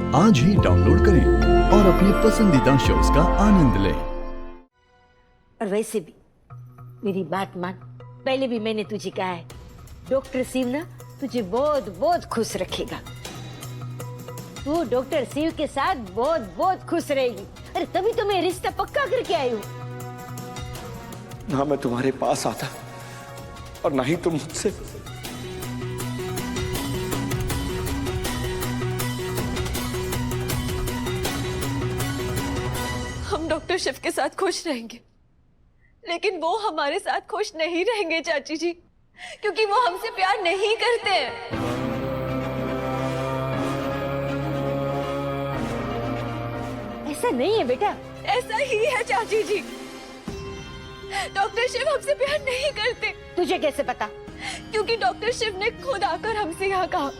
आज ही डाउनलोड करें और अपने पसंदीदा शोज का आनंद लें। और वैसे भी मेरी बात मान, पहले भी मैंने तुझे कहा है, डॉक्टर शिव ना तुझे बहुत बहुत खुश रखेगा। तू डॉक्टर शिव के साथ बहुत बहुत खुश रहेगी। अरे तभी तो मैं रिश्ता पक्का करके आई हूँ। ना मैं तुम्हारे पास आता और ना ही तुम मुझसे। हम डॉक्टर शिव के साथ खुश रहेंगे, लेकिन वो हमारे साथ खुश नहीं रहेंगे चाची जी, क्योंकि वो हमसे प्यार नहीं करते हैं। ऐसा नहीं है बेटा। ऐसा ही है चाची जी। डॉक्टर शिव हमसे प्यार नहीं करते। तुझे कैसे पता? क्योंकि डॉक्टर शिव ने खुद आकर हमसे यहाँ कहा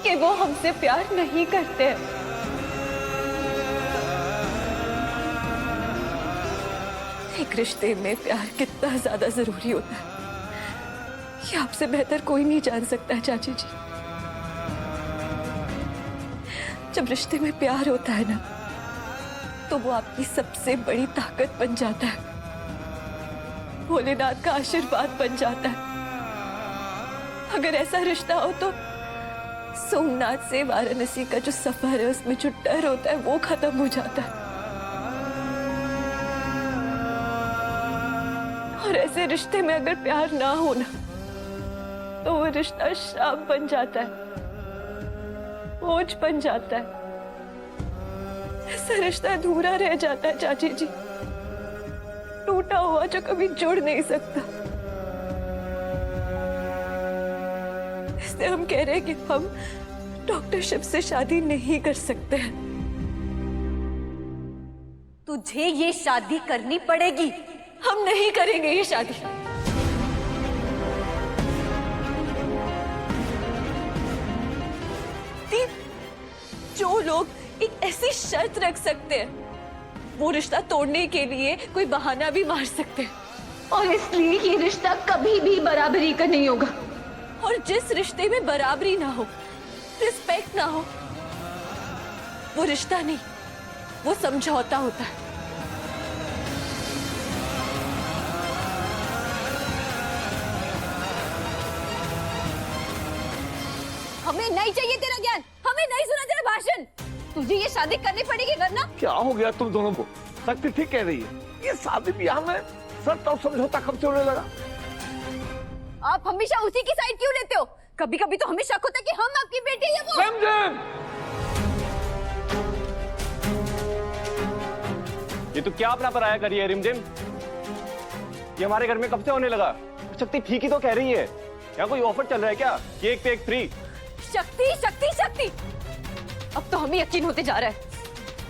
कि वो हमसे प्यार नहीं करते हैं। एक रिश्ते में प्यार कितना ज्यादा जरूरी होता है, ये आपसे बेहतर कोई नहीं जान सकता है चाची जी। जब रिश्ते में प्यार होता है ना, तो वो आपकी सबसे बड़ी ताकत बन जाता है, भोलेनाथ का आशीर्वाद बन जाता है। अगर ऐसा रिश्ता हो तो सोमनाथ से वाराणसी का जो सफर है, उसमें जो डर होता है वो खत्म हो जाता है। और ऐसे रिश्ते में अगर प्यार ना होना, तो वो रिश्ता श्राप बन जाता है, बोझ बन जाता है। ऐसा रिश्ता अधूरा रह जाता है चाची जी, टूटा हुआ जो कभी जुड़ नहीं सकता। इसलिए हम कह रहे हैं कि हम डॉक्टर शिव से शादी नहीं कर सकते हैं। तुझे ये शादी करनी पड़ेगी। हम नहीं करेंगे ये शादी। जो लोग एक ऐसी शर्त रख सकते हैं, वो रिश्ता तोड़ने के लिए कोई बहाना भी मार सकते हैं। और इसलिए ये रिश्ता कभी भी बराबरी का नहीं होगा। और जिस रिश्ते में बराबरी ना हो, रिस्पेक्ट ना हो, वो रिश्ता नहीं, वो समझौता होता है। हमें नहीं चाहिए तेरा ज्ञान, हमें नहीं सुना तेरा भाषण। तुझे ये शादी करनी पड़ेगी, वरना क्या हो गया तुम दोनों को? शक्ति ठीक कह रही है, ये शादी ब्याह में शर्त और समझौता कब से होने लगा? आप हमेशा उसी की साइड क्यों लेते हो? कभी कभी तो हमें शक होता है कि हम आपकी बेटी है वो। ये तो क्या अपना पराया करी है रिमझिम? ये हमारे घर में कब से होने लगा? शक्ति ठीक ही तो कह रही है। यहाँ कोई ऑफर चल रहा है क्या कि एक पे एक फ्री? शक्ति शक्ति शक्ति, अब तो हमें यकीन होते जा रहा है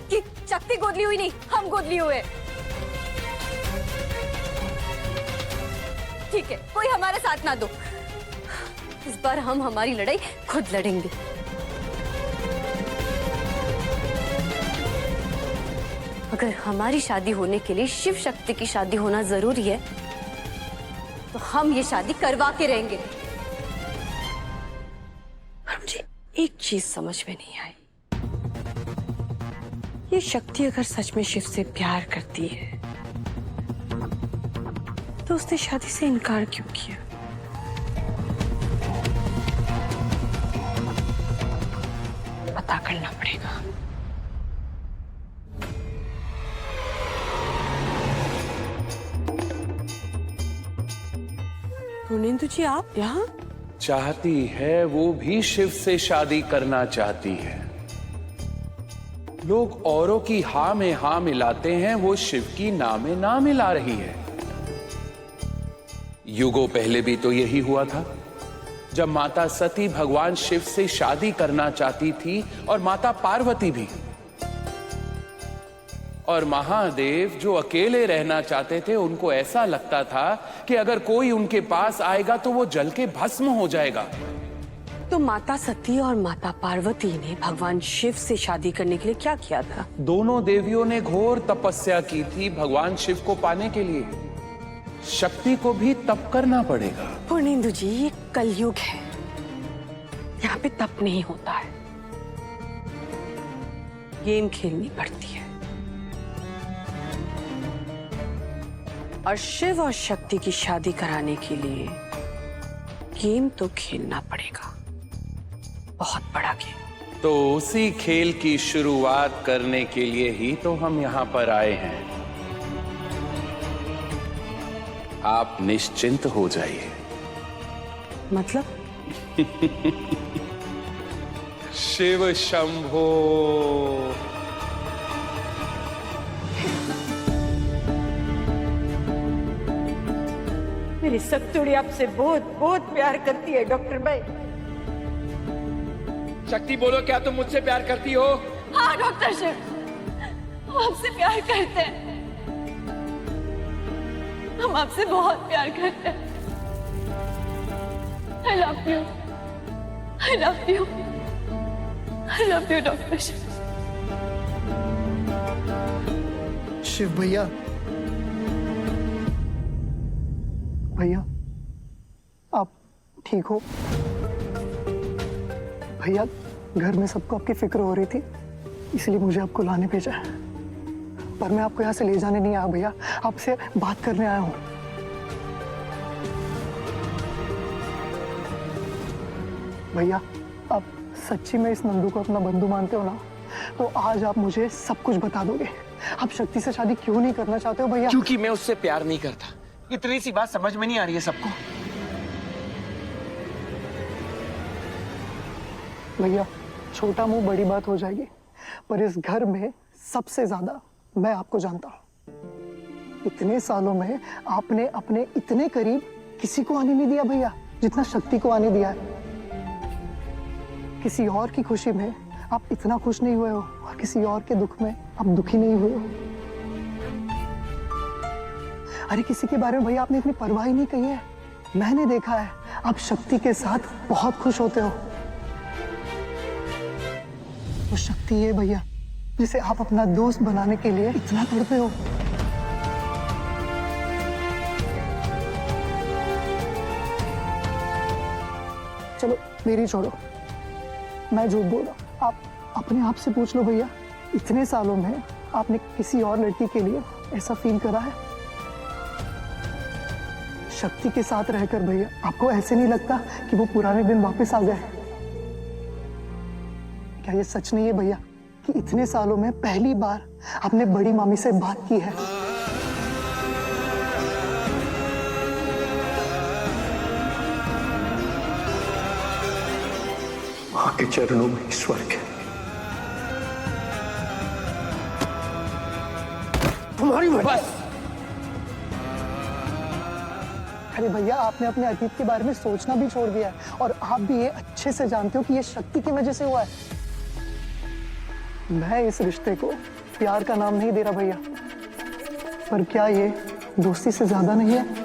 कि शक्ति गोद ली हुई नहीं, हम गोद लिए हुए। ठीक है, कोई हमारा साथ ना दो। इस बार हम हमारी लड़ाई खुद लड़ेंगे। अगर हमारी शादी होने के लिए शिव शक्ति की शादी होना जरूरी है, तो हम ये शादी करवा के रहेंगे। मुझे एक चीज समझ में नहीं आई, ये शक्ति अगर सच में शिव से प्यार करती है, तो उसने शादी से इनकार क्यों किया? पता करना पड़ेगा। पुर्णेंदु जी, आप यहाँ? चाहती है वो भी शिव से शादी करना चाहती है। लोग औरों की हाँ में हाँ मिलाते हैं, वो शिव की ना में ना मिला रही है। युगों पहले भी तो यही हुआ था, जब माता सती भगवान शिव से शादी करना चाहती थी और माता पार्वती भी, और महादेव जो अकेले रहना चाहते थे, उनको ऐसा लगता था कि अगर कोई उनके पास आएगा तो वो जल के भस्म हो जाएगा। तो माता सती और माता पार्वती ने भगवान शिव से शादी करने के लिए क्या किया था? दोनों देवियों ने घोर तपस्या की थी भगवान शिव को पाने के लिए। शक्ति को भी तप करना पड़ेगा। पुर्णेंदु जी, ये कलयुग है, यहाँ पे तप नहीं होता है। गेम खेलनी पड़ती है। और शिव और शक्ति की शादी कराने के लिए गेम तो खेलना पड़ेगा, बहुत बड़ा गेम। तो उसी खेल की शुरुआत करने के लिए ही तो हम यहाँ पर आए हैं। आप निश्चिंत हो जाइए। मतलब? शिव शंभो। मेरी सत्तुड़ी आपसे बहुत बहुत प्यार करती है डॉक्टर भाई। शक्ति बोलो, क्या तुम मुझसे प्यार करती हो? हाँ डॉक्टर शिव, हम आपसे प्यार करते हैं। हम आपसे बहुत प्यार करते हैं। I love you. I love you. I love you, doctor Shiv. Shiv भैया, भैया आप ठीक हो? भैया घर में सबको आपकी फिक्र हो रही थी, इसलिए मुझे आपको लाने भेजा है। पर मैं आपको यहाँ से ले जाने नहीं आया भैया, आपसे बात करने आया हूँ। भैया आप सच्ची में इस नंदू को अपना बंधु मानते हो ना, तो आज आप मुझे सब कुछ बता दोगे। आप शक्ति से शादी क्यों नहीं करना चाहते हो भैया? क्योंकि मैं उससे प्यार नहीं करता। इतनी सी बात समझ में नहीं आ रही है सबको। भैया छोटा मुंह बड़ी बात हो जाएगी, पर इस घर में सबसे ज्यादा मैं आपको जानता हूं। इतने सालों में आपने अपने इतने करीब किसी को आने नहीं दिया भैया, जितना शक्ति को आने दिया है। किसी और की खुशी में आप इतना खुश नहीं हुए हो, और किसी और के दुख में आप दुखी नहीं हुए हो। अरे किसी के बारे में भैया आपने इतनी परवाह ही नहीं कही है। मैंने देखा है आप शक्ति के साथ बहुत खुश होते हो। वो शक्ति है भैया जिसे आप अपना दोस्त बनाने के लिए इतना तड़पे हो। चलो मेरी छोड़ो, मैं झूठ बोल रहा हूं। आप अपने आप से पूछ लो भैया, इतने सालों में आपने किसी और लड़की के लिए ऐसा फील करा है? शक्ति के साथ रहकर भैया आपको ऐसे नहीं लगता कि वो पुराने दिन वापस आ गए? क्या ये सच नहीं है भैया कि इतने सालों में पहली बार आपने बड़ी मामी से बात की है? मां के चरणों में स्वर्ग है। तुम्हारी बस। अरे भैया आपने अपने अतीत के बारे में सोचना भी छोड़ दिया है, और आप भी ये अच्छे से जानते हो कि ये शक्ति की वजह से हुआ है। मैं इस रिश्ते को प्यार का नाम नहीं दे रहा भैया, पर क्या ये दोस्ती से ज्यादा नहीं है?